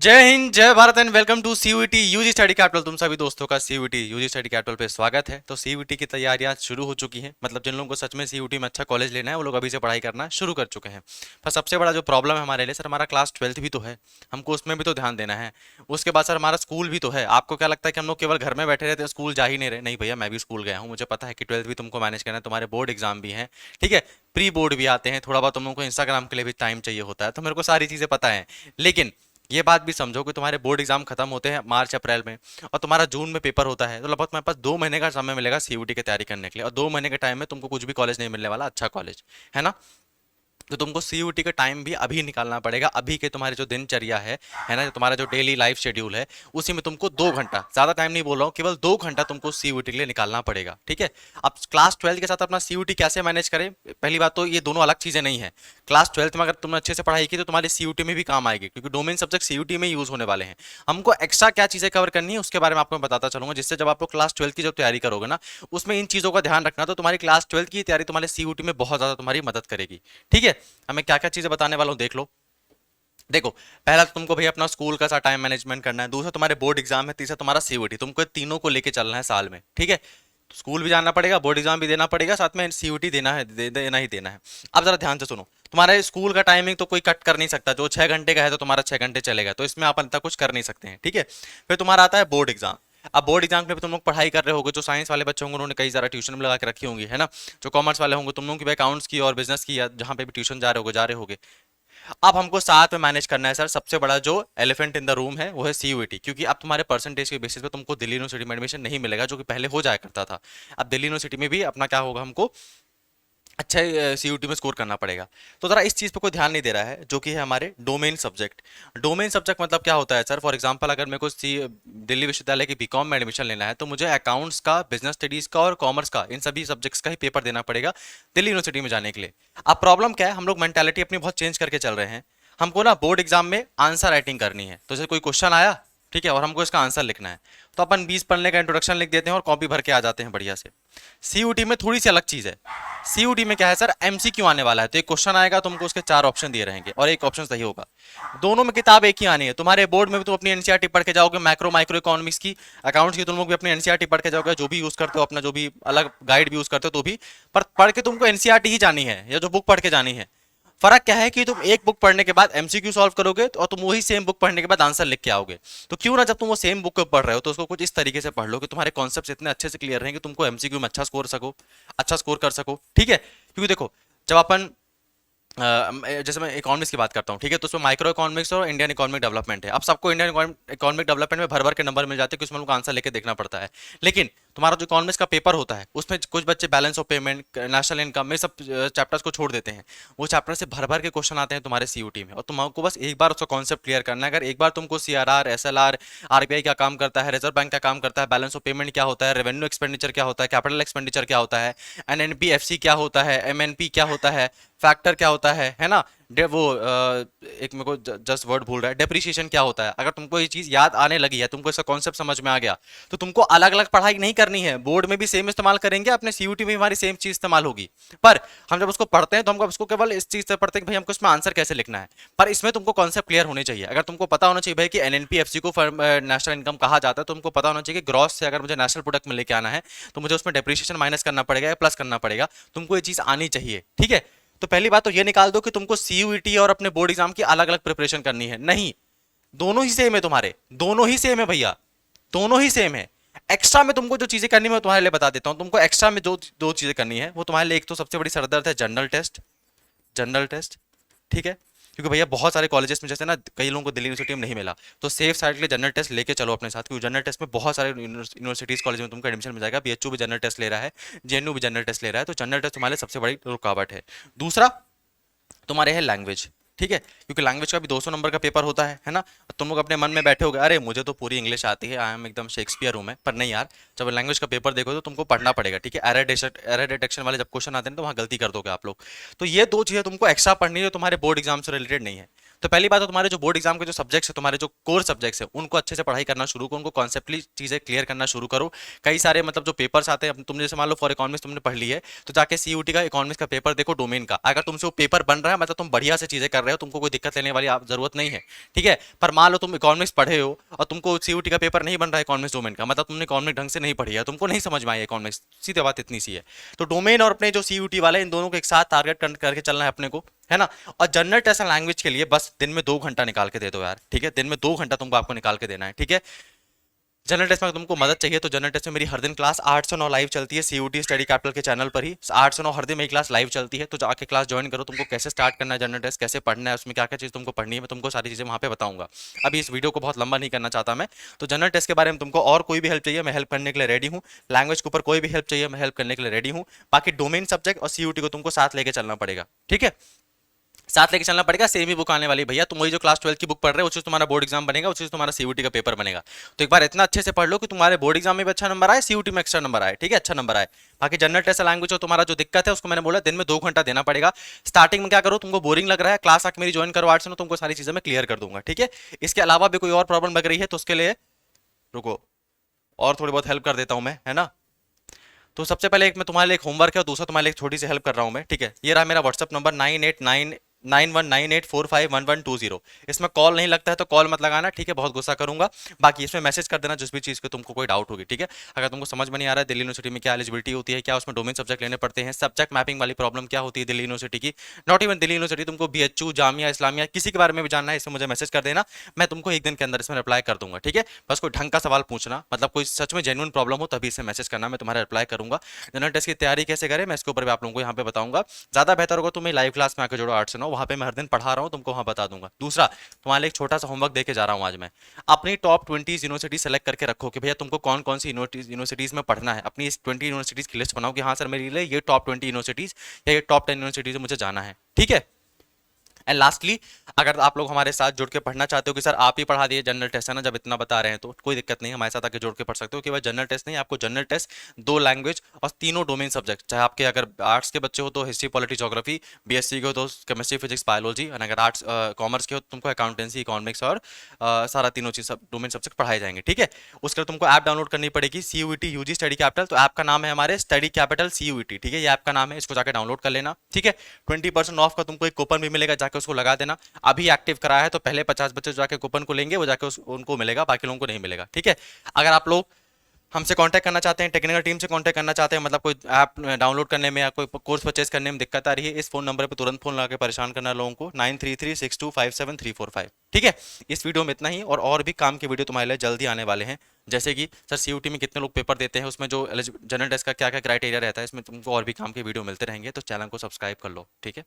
जय हिंद, जय Bharat and welcome to CUET UG study capital. तुम सभी दोस्तों का सीयूईटी यूजी स्टडी कैपिटल पे स्वागत है। तो सीयूईटी की तैयारियां शुरू हो चुकी हैं। मतलब जिन लोगों को सच में सीयूईटी में अच्छा कॉलेज लेना है वो लोग अभी से पढ़ाई करना शुरू कर चुके हैं। पर सबसे बड़ा जो प्रॉब्लम है हमारे लिए सर, हमारा क्लास 12th भी तो है, हमको उसमें भी तो ध्यान देना है। उसके बाद सर हमारा स्कूल भी तो है। आपको क्या लगता है कि हम लोग केवल घर में बैठे रहते हैं, स्कूल जा ही नहीं रहे? नहीं भैया, मैं भी स्कूल गया हूँ, मुझे पता है कि 12th भी तुमको मैनेज करना है, तुम्हारे बोर्ड एग्जाम भी हैं, ठीक है, प्री बोर्ड भी आते हैं, थोड़ा बहुत तुम लोगों को इंस्टाग्राम के लिए भी टाइम चाहिए होता है, तो मेरे को सारी चीज़ें पता है। लेकिन ये बात भी समझो कि तुम्हारे बोर्ड एग्जाम खत्म होते हैं मार्च अप्रैल में, और तुम्हारा जून में पेपर होता है, तो लगभग तुम्हारे पास 2 महीने का समय मिलेगा सीयूटी की तैयारी करने के लिए। और 2 महीने के टाइम में तुमको कुछ भी कॉलेज नहीं मिलने वाला, अच्छा कॉलेज, है ना। तो तुमको सीयूटी का टाइम भी अभी निकालना पड़ेगा। अभी के तुम्हारे जो दिनचर्या है ना, तुम्हारा जो डेली लाइफ शेड्यूल है, उसी में तुमको 2 घंटा, ज्यादा टाइम नहीं बोल रहा हूँ, केवल 2 घंटा तुमको सीयूटी के लिए निकालना पड़ेगा, ठीक है। अब क्लास 12th के साथ अपना सीयूटी कैसे मैनेज करें? पहली बात तो ये दोनों अलग चीजें नहीं है। क्लास 12th में अगर तुमने अच्छे से पढ़ाई की तो तुम्हारे सीयूटी में भी काम आएगी, क्योंकि डोमेन सब्जेक्ट सीयूटी में यूज होने वाले हैं। हमको एक्स्ट्रा क्या चीजें कवर करनी है उसके बारे में आपको मैं बताता चलूंगा, जिससे जब आप लोग क्लास 12th की जब तैयारी करोगे ना, उसमें इन चीजों का ध्यान रखना, तो तुम्हारी क्लास 12th की तैयारी तुम्हारे सीयूटी में बहुत ज्यादा तुम्हारी मदद करेगी, ठीक है। अब मैं क्या क्या चीजें बताने वाला हूँ देख लो। देखो, पहला तो तुमको भैया अपना स्कूल का सा टाइम मैनेजमेंट करना है, दूसरा तुम्हारे बोर्ड एग्जाम है, तीसरा तुम्हारा सीयूटी। तुमको तीनों को लेके चलना है साल में, ठीक है। तो स्कूल भी जाना पड़ेगा, बोर्ड एग्जाम भी देना पड़ेगा, साथ में सीयूटी देना है, देना ही देना है। अब जरा ध्यान से सुनो, तुम्हारे स्कूल का टाइमिंग तो कोई कट कर नहीं सकता। जो 6 घंटे का है तो तुम्हारा 6 घंटे चलेगा, तो इसमें आप अंतर कुछ कर नहीं सकते हैं, ठीक है। फिर तुम्हारा आता है बोर्ड एग्जाम। अब बोर्ड एग्जाम के लिए तुम लोग पढ़ाई कर रहे होगे। जो साइंस वाले बच्चे होंगे उन्होंने कई सारा ट्यूशन में लगा के रखी होंगी, है ना। जो कॉमर्स वाले होंगे तुम लोगों की अकाउंट्स की और बिजनेस की, या जहाँ पे भी ट्यूशन जा रहे होगे। अब हमको साथ में मैनेज करना है सर। सबसे बड़ा जो एलिफेंट इन द रूम है वो है सीयूईटी, क्योंकि अब तुम्हारे परसेंटेज के बेसिस पे तुमको दिल्ली यूनिवर्सिटी में एडमिशन नहीं मिलेगा, जो कि पहले हो जाया करता था। अब दिल्ली यूनिवर्सिटी में भी अपना क्या होगा, हमको अच्छा सीयूटी में स्कोर करना पड़ेगा। तो जरा इस चीज पे कोई ध्यान नहीं दे रहा है, जो कि है हमारे डोमेन सब्जेक्ट। डोमेन सब्जेक्ट मतलब क्या होता है सर? फॉर एग्जांपल, अगर मेरे को दिल्ली विश्वविद्यालय की बीकॉम में एडमिशन लेना है, तो मुझे अकाउंट्स का, बिजनेस स्टडीज का और कॉमर्स का, इन सभी सब्जेक्ट्स का ही पेपर देना पड़ेगा दिल्ली यूनिवर्सिटी में जाने के लिए। अब प्रॉब्लम क्या है, हम लोग मेंटालिटी अपनी बहुत चेंज करके चल रहे हैं। हमको ना बोर्ड एग्जाम में आंसर राइटिंग करनी है, तो जैसे कोई क्वेश्चन आया, ठीक है, और हमको इसका आंसर लिखना है, तो अपन 20 पढ़ने का इंट्रोडक्शन लिख देते हैं और कॉपी भर के आ जाते हैं बढ़िया से। सीयूटी में थोड़ी सी अलग चीज है। सीयूटी में क्या है सर, एमसीक्यू आने वाला है। तो एक क्वेश्चन आएगा, तुमको उसके 4 ऑप्शन दिए रहेंगे और एक ऑप्शन सही होगा। दोनों में किताब एक ही आनी है। तुम्हारे बोर्ड में भी तुम अपनी एनसीईआरटी पढ़ के जाओगे, मैक्रो माइक्रो इकोनॉमिक्स की, अकाउंट्स की तुम लोग भी अपनी एनसीईआरटी पढ़ के जाओगे, जो भी यूज करते हो अपना, जो भी अलग गाइड भी यूज करते हो, तो भी पर पढ़ के तुमको एनसीईआरटी ही जानी है, या जो बुक पढ़ के जानी है। फर्क क्या है कि तुम एक बुक पढ़ने के बाद एमसीक्यू सॉल्व करोगे, और तुम वही सेम बुक पढ़ने के बाद आंसर लिख के आओगे। तो क्यों ना, जब तुम वो सेम बुक पढ़ रहे हो तो उसको कुछ इस तरीके से पढ़ लो कि तुम्हारे कॉन्सेप्ट इतने अच्छे से क्लियर रहेंगे, तुमको एमसीक्यू में अच्छा स्कोर कर सको, ठीक है। क्योंकि देखो, जब अपन जैसे मैं इकोनॉमिक्स की बात करता हूँ, ठीक है, तो उसमें माइक्रो इकोनॉमिक्स और इंडियन इकोनॉमिक डेवलपमेंट है। अब सबको इंडियन इकोनॉमिक डेवलपमेंट में भर भर के नंबर मिल जाते हैं कि उसमें उनको आंसर लेके देखना पड़ता है। लेकिन तुम्हारा जो इकोनॉमिक्स का पेपर होता है, उसमें कुछ बच्चे balance of payment, national income, ये सब चैप्टर्स को छोड़ देते हैं। वो चैप्टर से भर भर के क्वेश्चन आते हैं तुम्हारे सीयूटी में, और तुमको बस एक बार उसका कॉन्सेप्ट क्लियर करना है। अगर एक बार तुमको सीआरआर, एसएलआर, आरबीआई क्या काम करता है, रिजर्व बैंक क्या काम करता है, बैलेंस ऑफ पेमेंट क्या होता है, रेवेन्यू एक्सपेंडिचर क्या होता है, कैपिटल एक्सपेंडिचर क्या होता है, एनएनपीएफसी क्या होता है, एमएनपी क्या होता है, फैक्टर क्या होता है ना, वो एक मेरे को जस्ट वर्ड भूल रहा है, डेप्रिसिएशन क्या होता है। अगर तुमको ये चीज याद आने लगी है, तुमको इसका कॉन्सेप्ट समझ में आ गया, तो तुमको अलग अलग पढ़ाई नहीं करनी है। बोर्ड में भी सेम इस्तेमाल करेंगे, अपने सीयूटी में हमारी सेम चीज इस्तेमाल होगी। पर हम जब उसको पढ़ते हैं तो हमको उसको केवल इस चीज से पढ़ते हैं कि भाई हमको इसमें आंसर कैसे लिखना है। पर इसमें तुमको कॉन्सेप्ट क्लियर होने चाहिए। अगर तुमको पता होना चाहिए भाई कि एनएनपीएफसी को नेशनल इनकम कहा जाता है, तो तुमको पता होना चाहिए कि ग्रॉस से अगर मुझे नेशनल प्रोडक्ट में लेके आना है, तो मुझे उसमें डेप्रिसिएशन माइनस करना पड़ेगा या प्लस करना पड़ेगा। तुमको ये चीज आनी चाहिए, ठीक है। तो पहली बात तो ये निकाल दो कि तुमको सीयूईटी और अपने बोर्ड एग्जाम की अलग अलग प्रिपरेशन करनी है, नहीं। दोनों ही सेम है तुम्हारे, दोनों ही सेम है भैया, दोनों ही सेम है। एक्स्ट्रा में तुमको जो चीजें करनी है मैं तुम्हारे लिए बता देता हूं। तुमको एक्स्ट्रा में जो दो चीजें करनी है वो तुम्हारे लिए, एक तो सबसे बड़ी सरदर्द है जनरल टेस्ट। जनरल टेस्ट, ठीक है। क्योंकि भैया बहुत सारे कॉलेजेस में जैसे ना, कई लोगों को दिल्ली यूनिवर्सिटी में नहीं मिला, तो सेफ साइड के लिए जनरल टेस्ट लेके चलो अपने साथ, क्योंकि जनरल टेस्ट में बहुत सारे यूनिवर्सिटीज कॉलेज में तुमको एडमिशन मिल जाएगा। बीएचयू भी जनरल टेस्ट ले रहा है, जेएनयू भी जनरल टेस्ट ले रहा है, तो जनरल टेस्ट तुम्हारे लिए सबसे बड़ी रुकावट है। दूसरा तुम्हारे है लैंग्वेज, ठीक है, क्योंकि लैंग्वेज का भी 200 नंबर का पेपर होता है ना। तुम लोग अपने मन में बैठे होगे, अरे मुझे तो पूरी इंग्लिश आती है, आई एम एकदम शेक्सपियर हूं मैं। पर नहीं यार, जब लैंग्वेज का पेपर देखो तो तुमको पढ़ना पड़ेगा, ठीक है। एरर डिटेक्शन वाले जब क्वेश्चन आते हैं तो वहां गलती कर दोगे आप लोग। तो ये दो चीजें तुमको एक्स्ट्रा पढ़नी है, जो तुम्हारे बोर्ड एग्जाम से रिलेटेड नहीं है। तो पहली बात तो तुम्हारे जो बोर्ड एग्जाम के जो सब्जेक्ट्स है, तुम्हारे जो कोर सब्जेक्ट्स है, उनको अच्छे से पढ़ाई करना शुरू करो, उनको कॉन्सेप्टली चीजें क्लियर करना शुरू करो। कई सारे मतलब जो पेपर्स आते हैं, तुमने जैसे मान लो फॉर इकोनॉमिक्स तुमने पढ़ ली है, तो जाके सीयूटी का इकोनॉमिक्स का पेपर देखो, डोमेन का, अगर तुमसे वो पेपर बन रहा है मतलब तुम बढ़िया से चीजें कर रहे हो, तुमको कोई दिक्कत लेने वाली जरूरत नहीं है, ठीक है। पर मान लो तुम इकोनॉमिक्स पढ़े हो और तुमको सीयूटी का पेपर नहीं बन रहा है इकोनॉमिक्स डोमेन का, मतलब तुमने इकोनॉमिक ढंग से नहीं पढ़ी है, तुमको नहीं समझ में आई इकोनॉमिक्स, सीधी बात इतनी सी है। तो डोमेन और अपने जो सीयूटी वाले, इन दोनों को एक साथ टारगेट करके चलना है अपने को, है ना। और जनरल टेस्ट एंड लैंग्वेज के लिए बस दिन में 2 घंटा निकाल के दे दो यार, ठीक है। दिन में 2 घंटा तुमको आपको निकाल के देना है, ठीक है। जनरल टेस्ट में तुमको मदद चाहिए तो जनरल टेस्ट में मेरी हर दिन क्लास 8 से 9 लाइव चलती है सीयूटी स्टडी कैपिटल के चैनल पर ही। 8 से 9 हर दिन मेरी क्लास लाइव चलती है, तो जाके क्लास ज्वाइन करो। तुमको कैसे स्टार्ट करना है जनरल टेस्ट, कैसे पढ़ना है, उसमें क्या क्या चीज़ तुमको पढ़नी है, मैं तुमको सारी चीज़ें वहाँ पे बताऊंगा। अभी इस वीडियो को बहुत लंबा नहीं करना चाहता मैं। तो जनरल टेस्ट के बारे में तुमको और कोई भी हेल्प चाहिए, मैं हेल्प करने के लिए रेडी हूँ। लैंग्वेज के ऊपर कोई भी हेल्प चाहिए, मैं हेल्प करने के लिए रेडी हूँ। बाकी डोमेन सब्जेक्ट और सीयूटी को तुमको साथ लेके चलना पड़ेगा, ठीक है। साथ लेके चलना पड़ेगा। सेम ही बुक आने वाली भैया, तुम वही जो क्लास 12 की बुक पढ़ रहे हो, उसी से तुम्हारा बोर्ड एग्जाम बनेगा, उसी से तुम्हारा सीयूटी का पेपर बनेगा। तो एक बार इतना अच्छे से पढ़ लो कि तुम्हारे बोर्ड एग्जाम में भी अच्छा नंबर आए, सीयूटी में एक्स्ट्रा नंबर आए, ठीक है, अच्छा नंबर आए। बाकी जनरल टेस्ट लैंग्वेज तुम्हारा जो दिक्कत है, उसको मैंने बोला दिन में 2 घंटा देना पड़ेगा। स्टार्टिंग में क्या करो, तुमको बोरिंग लग रहा है, क्लास आके मेरी ज्वाइन करो 8 से, तुमको सारी चीजें मैं क्लियर कर दूंगा, ठीक है। इसके अलावा भी कोई और प्रॉब्लम लग रही है तो उसके लिए रुको, और थोड़ी बहुत हेल्प कर देता हूं मैं, है ना। तो सबसे पहले एक मैं तुम्हारे लिए एक होमवर्क है और दूसरा तुम्हारे लिए एक छोटी सी हेल्प कर रहा हूं मैं, ठीक है। ये रहा मेरा व्हाट्सअप नंबर 989198451120। इसमें कॉल नहीं लगता है तो कॉल मत लगाना, ठीक है, बहुत गुस्सा करूंगा। बाकी इसमें मैसेज कर देना जिस भी चीज़ की तुमको कोई डाउट होगी, ठीक है। अगर तुमको समझ में नहीं आ रहा है दिल्ली यूनिवर्सिटी में क्या एलिजिबिलिटी होती है, क्या उसमें डोमेन सब्जेक्ट लेने पड़ते हैं, सब्जेक्ट मैपिंग वाली प्रॉब्लम क्या होती है दिल्ली यूनिवर्सिटी की, नॉट इवन दिल्ली यूनिवर्सिटी, तुमको बीएचयू, जामिया इस्लामिया किसी के बारे में भी जानना है, इसमें मुझे मैसेज कर देना। मैं तुमको एक दिन के अंदर इसमें रिप्लाई कर दूंगा, ठीक है। बस कोई ढंग का सवाल पूछना, मतलब कोई सच में जेन्युइन प्रॉब्लम हो तभी इसे मैसेज करना, मैं तुम्हारा रिप्लाई करूंगा। जनरल टेस्ट की तैयारी कैसे करें मैं इसके ऊपर भी आप लोगों को यहाँ पे बताऊंगा। ज्यादा बेहतर होगा तुम्हें लाइव क्लास में आकर जोड़ो 8 से 9, वहाँ पे मैं हर दिन पढ़ा रहा हूँ, तुमको वहाँ बता दूंगा। दूसरा, तुम्हारे लिए एक छोटा सा होमवर्क देके जा रहा हूँ आज मैं। अपनी टॉप 20 यूनिवर्सिटी सेलेक्ट करके रखो कि भैया तुमको कौन कौन सी यूनिवर्सिटीज में पढ़ना है। अपनी इस 20 यूनिवर्सिटीज की लिस्ट बनाओ कि हाँ सर मेरे लिए ये टॉप 20 यूनिवर्सिटीज या ये टॉप 10 यूनिवर्सिटीज मुझे जाना है, ठीक है। एंड लास्टली, अगर आप लोग हमारे साथ जुड़ के पढ़ना चाहते हो कि सर आप ही पढ़ा दिए जनरल टेस्ट, है ना, जब इतना बता रहे हैं तो कोई दिक्कत नहीं, हमारे साथ आके जुड़ के पढ़ सकते हो। केवल जनरल टेस्ट नहीं, आपको जनरल टेस्ट, 2 लैंग्वेज और तीनों डोमेन सब्जेक्ट, चाहे आपके अगर आर्ट्स के बच्चे हो तो हिस्ट्री पॉलिटी ज्योग्राफी, बीएससी के हो तो केमिस्ट्री फिजिक्स बायोलॉजी, और अगर आर्ट्स कॉमर्स के हो तो तुमको अकाउंटेंसी इकोनॉमिक्स और सारा तीनों चीज सब डोमेन सब्जेक्ट पढ़ाए जाएंगे, ठीक है। उसके लिए तुमको ऐप डाउनलोड करनी पड़ेगी, सीयूईटी यूजी स्टडी कैपिटल। तो ऐप का नाम है हमारे स्टडी कैपिटल सीयूईटी, ठीक है, ये ऐप का नाम है, इसको जाकर डाउनलोड कर लेना, ठीक है। 20% ऑफ का तुमको एक कूपन भी मिलेगा, जाकर उसको लगा देना। अभी एक्टिव कराया है तो पहले 50 बच्चे जाके कूपन को लेंगे, वो जाके उनको मिलेगा, बाकी लोगों को नहीं मिलेगा, ठीक है। अगर आप लोग हमसे कांटेक्ट करना चाहते हैं, टेक्निकल टीम से कांटेक्ट करना चाहते हैं, मतलब कोई ऐप डाउनलोड करने में या कोई कोर्स परचेज करने में दिक्कत आ रही है, इस फोन नंबर पे तुरंत फोन लगा के परेशान करना लोगों को, 9336257345, ठीक है। इस वीडियो में इतना ही, और भी काम की वीडियो तुम्हारे लिए जल्दी आने वाले हैं, जैसे कि सर सीयूटी में कितने लोग पेपर देते हैं, उसमें जो जनरल टेस्ट का क्या क्या क्राइटेरिया रहता है, इसमें तुमको और भी काम की वीडियो मिलते रहेंगे। तो चैनल को सब्सक्राइब कर लो, ठीक है।